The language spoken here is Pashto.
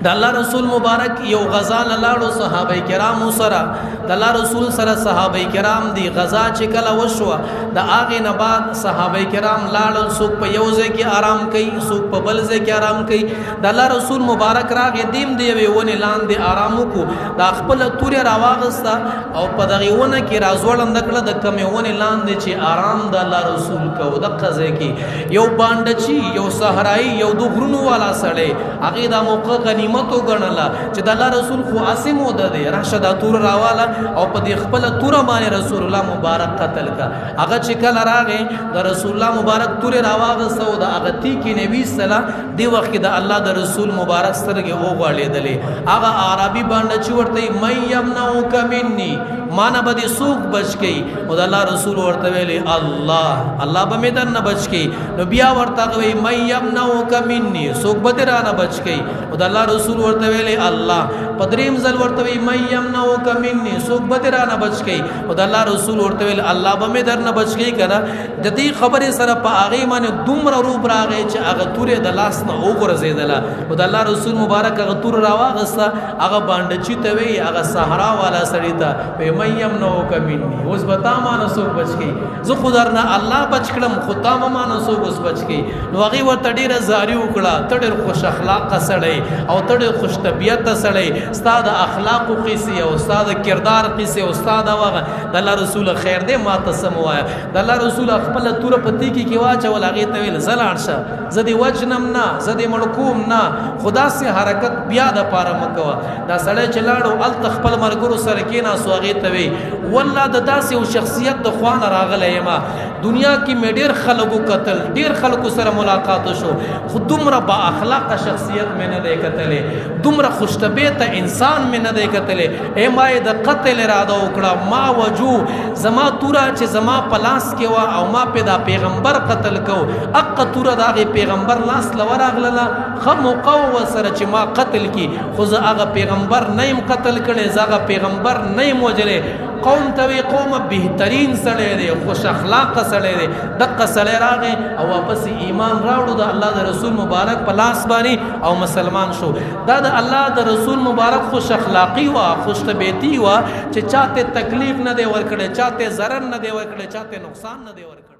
د الله رسول مبارک یو غزا لاړو صحابه کرام سره د الله رسول سره صحابه کرام دی غزا چې کله وشو د هغه نه بعد صحابه کرام لاړل څوک په یو ځای کې آرام کوي څوک په بل ځای کې آرام کوي د الله رسول مبارک راغې دیم دی ونه لاندې آرام کو د خپل توري راواغستا او په دغه ونه کې رازوړند کړه د کمې ونه لاندې چې آرام د الله رسول کو د قزه کې یو باندچی یو صحرای یو د غرونو والا سړی هغه د موقع غنیمت وګڼله چې د الله رسول خو اسمو ده راشد تور راواله او په دې خپل تور باندې رسول الله مبارک قتل کا هغه چې کله راغې د رسول الله مبارک تور راواغسته او د هغه تی کې نبی صلی دی وخت د الله د رسول مبارک سترګې وغړېدلې هغه عربي باندې چې ورته مې يمنعك مني مانا بدی سوق بچ گئی او الله رسول ورته ویلي الله به مې درنه بچ گئی نو بیا ورته وی مې يمنعك مني سوق بدرانه بچ گئی او الله رسول ورته ویلي الله پدریم زل ورته وی مې يمنعك مني سوق بدرانه بچ گئی او الله رسول ورته ویل الله به مې درنه بچ گئی کنه د دې خبره سره په هغه باندې دومره روب راغی چې هغه تورې د لاس نه وګرځیدله او الله رسول مبارک هغه تور راواغسته هغه باندې چې ته وی هغه صحرا والا سړی ته يمنعك مني اوس بتا مانو سو بچ کی زه خدارنا الله بچ کړم خدا مانو سو اوس بچ کی نو هغه ورته ډیره زاری وکړه ته ډیر خوش اخلاق سړی او ته ډیر خوش طبيعت سړی استاد اخلاق قصي او استاد کردار قصي او استاد واغه د الله رسول خیر دې ما تسم وایا د الله رسول خپل تور پتی کی واچول هغه ته ویل زلاړ شه زدي وجنم نه زدي مړکوم نه خدا سي حرکت بیا د پاره مکوا دا سړی چلاړو ال تخپل مرګرو سره کینا سوغه ته والله د داسې او شخصیت د خوان راغله یما دنیا کې مې ډېر خلکو قتل ډېر خلکو سره ملاقات شو خو دومره با اخلاق شخصیت مې نه دی کتلې دومره خوش طبیعت انسان مې نه دی کتلې ما د قتل اراده وکړه ما وجو زما تورا چې زما پلاس کې وا او ما پیدا پیغمبر قتل کو اق تورا دغه پیغمبر لاس لوراغله خو موقو سره چې ما قتل کی خو زه هغه پیغمبر نیم قتل کړي زغه پیغمبر نیم وجلې قوم توی قوم بهترین سړی دی خوش اخلاق سړی دی دغه سړی راغی او واپس ایمان راوړو د الله د رسول مبارک په لاس باندې او مسلمان شو دا د الله د رسول مبارک خوش اخلاقی وا خوش طبیعتی وا چې چاته تکلیف نه دی ورکړي چاته ضرر نه دی ورکړي چاته نقصان نه دی ورکړي